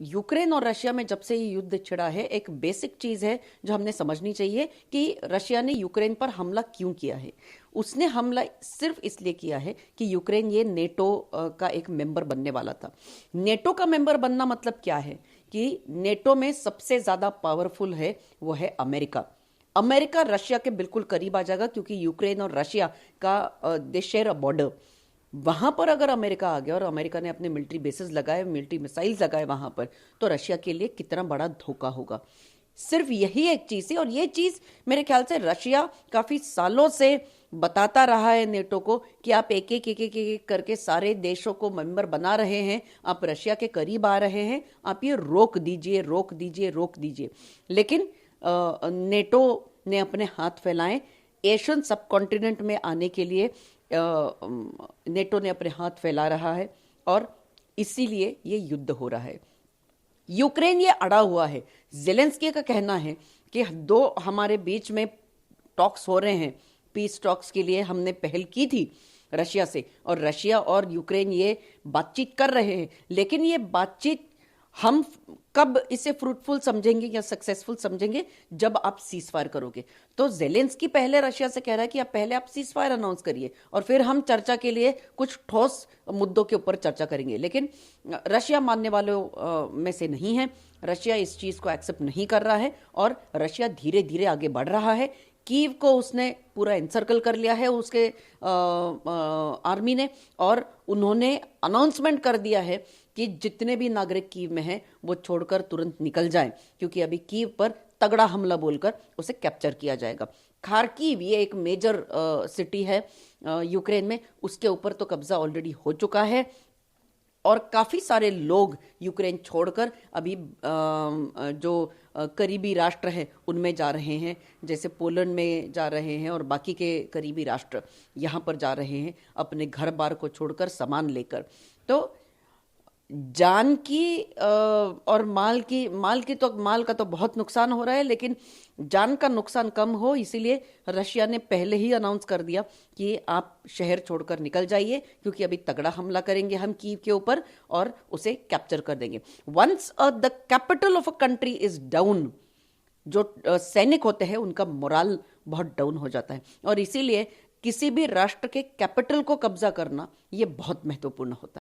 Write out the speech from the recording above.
Ukraine और Russia में जब से ये युद्ध छिड़ा है, एक बेसिक चीज है जो हमने समझनी चाहिए कि रशिया ने यूक्रेन पर हमला क्यों किया है। उसने हमला सिर्फ इसलिए किया है कि यूक्रेन ये नेटो का एक मेंबर बनने वाला था। नेटो का मेंबर बनना मतलब क्या है कि नेटो में सबसे ज्यादा पावरफुल है वो है अमेरिका। अमेरिका रशिया के बिल्कुल करीब आ जाएगा क्योंकि यूक्रेन और रशिया का दे शेयर अ बॉर्डर। वहां पर अगर अमेरिका आ गया और अमेरिका ने अपने मिलिट्री बेसिस लगाए, मिलिट्री मिसाइल्स लगाए वहां पर, तो रशिया के लिए कितना बड़ा धोखा होगा। सिर्फ यही एक चीज है, और ये चीज मेरे ख्याल से रशिया काफी सालों से बताता रहा है नेटो को कि आप एक करके सारे देशों को मेंबर बना रहे हैं, आप रशिया के करीब आ रहे हैं, आप ये रोक दीजिए, रोक दीजिए, रोक दीजिए। लेकिन नेटो ने अपने हाथ फैलाए एशियन सब कॉन्टिनेंट में आने के लिए। नेटो ने अपने हाथ फैला रहा है और इसीलिए ये युद्ध हो रहा है। यूक्रेन ये अड़ा हुआ है। जेलेंस्की का कहना है कि दो हमारे बीच में टॉक्स हो रहे हैं, पीस टॉक्स के लिए हमने पहल की थी रशिया से, और रशिया और यूक्रेन ये बातचीत कर रहे हैं। लेकिन ये बातचीत हम कब इसे फ्रूटफुल समझेंगे या सक्सेसफुल समझेंगे, जब आप सीज फायर करोगे। तो जेलेंस्की पहले रशिया से कह रहा है कि पहले आप सीज फायर अनाउंस करिए और फिर हम चर्चा के लिए कुछ ठोस मुद्दों के ऊपर चर्चा करेंगे। लेकिन रशिया मानने वालों में से नहीं है। रशिया इस चीज को एक्सेप्ट नहीं कर रहा है और रशिया धीरे धीरे आगे बढ़ रहा है। कीव को उसने पूरा एनसर्कल कर लिया है उसके आर्मी ने, और उन्होंने अनाउंसमेंट कर दिया है कि जितने भी नागरिक कीव में हैं वो छोड़कर तुरंत निकल जाएं, क्योंकि अभी कीव पर तगड़ा हमला बोलकर उसे कैप्चर किया जाएगा। खार्किव ये एक मेजर सिटी है यूक्रेन में, उसके ऊपर तो कब्जा ऑलरेडी हो चुका है और काफी सारे लोग यूक्रेन छोड़कर अभी जो करीबी राष्ट्र हैं उनमें जा रहे हैं, जैसे पोलैंड में जा रहे हैं और बाकी के करीबी राष्ट्र यहाँ पर जा रहे हैं अपने घर बार को छोड़कर, सामान लेकर। तो जान की और माल का तो बहुत नुकसान हो रहा है, लेकिन जान का नुकसान कम हो इसीलिए रशिया ने पहले ही अनाउंस कर दिया कि आप शहर छोड़कर निकल जाइए, क्योंकि अभी तगड़ा हमला करेंगे हम कीव के ऊपर और उसे कैप्चर कर देंगे। Once the capital of a country is down, जो सैनिक होते हैं उनका मोराल बहुत डाउन हो जाता है, और इसीलिए किसी भी राष्ट्र के कैपिटल को कब्जा करना ये बहुत महत्वपूर्ण होता है।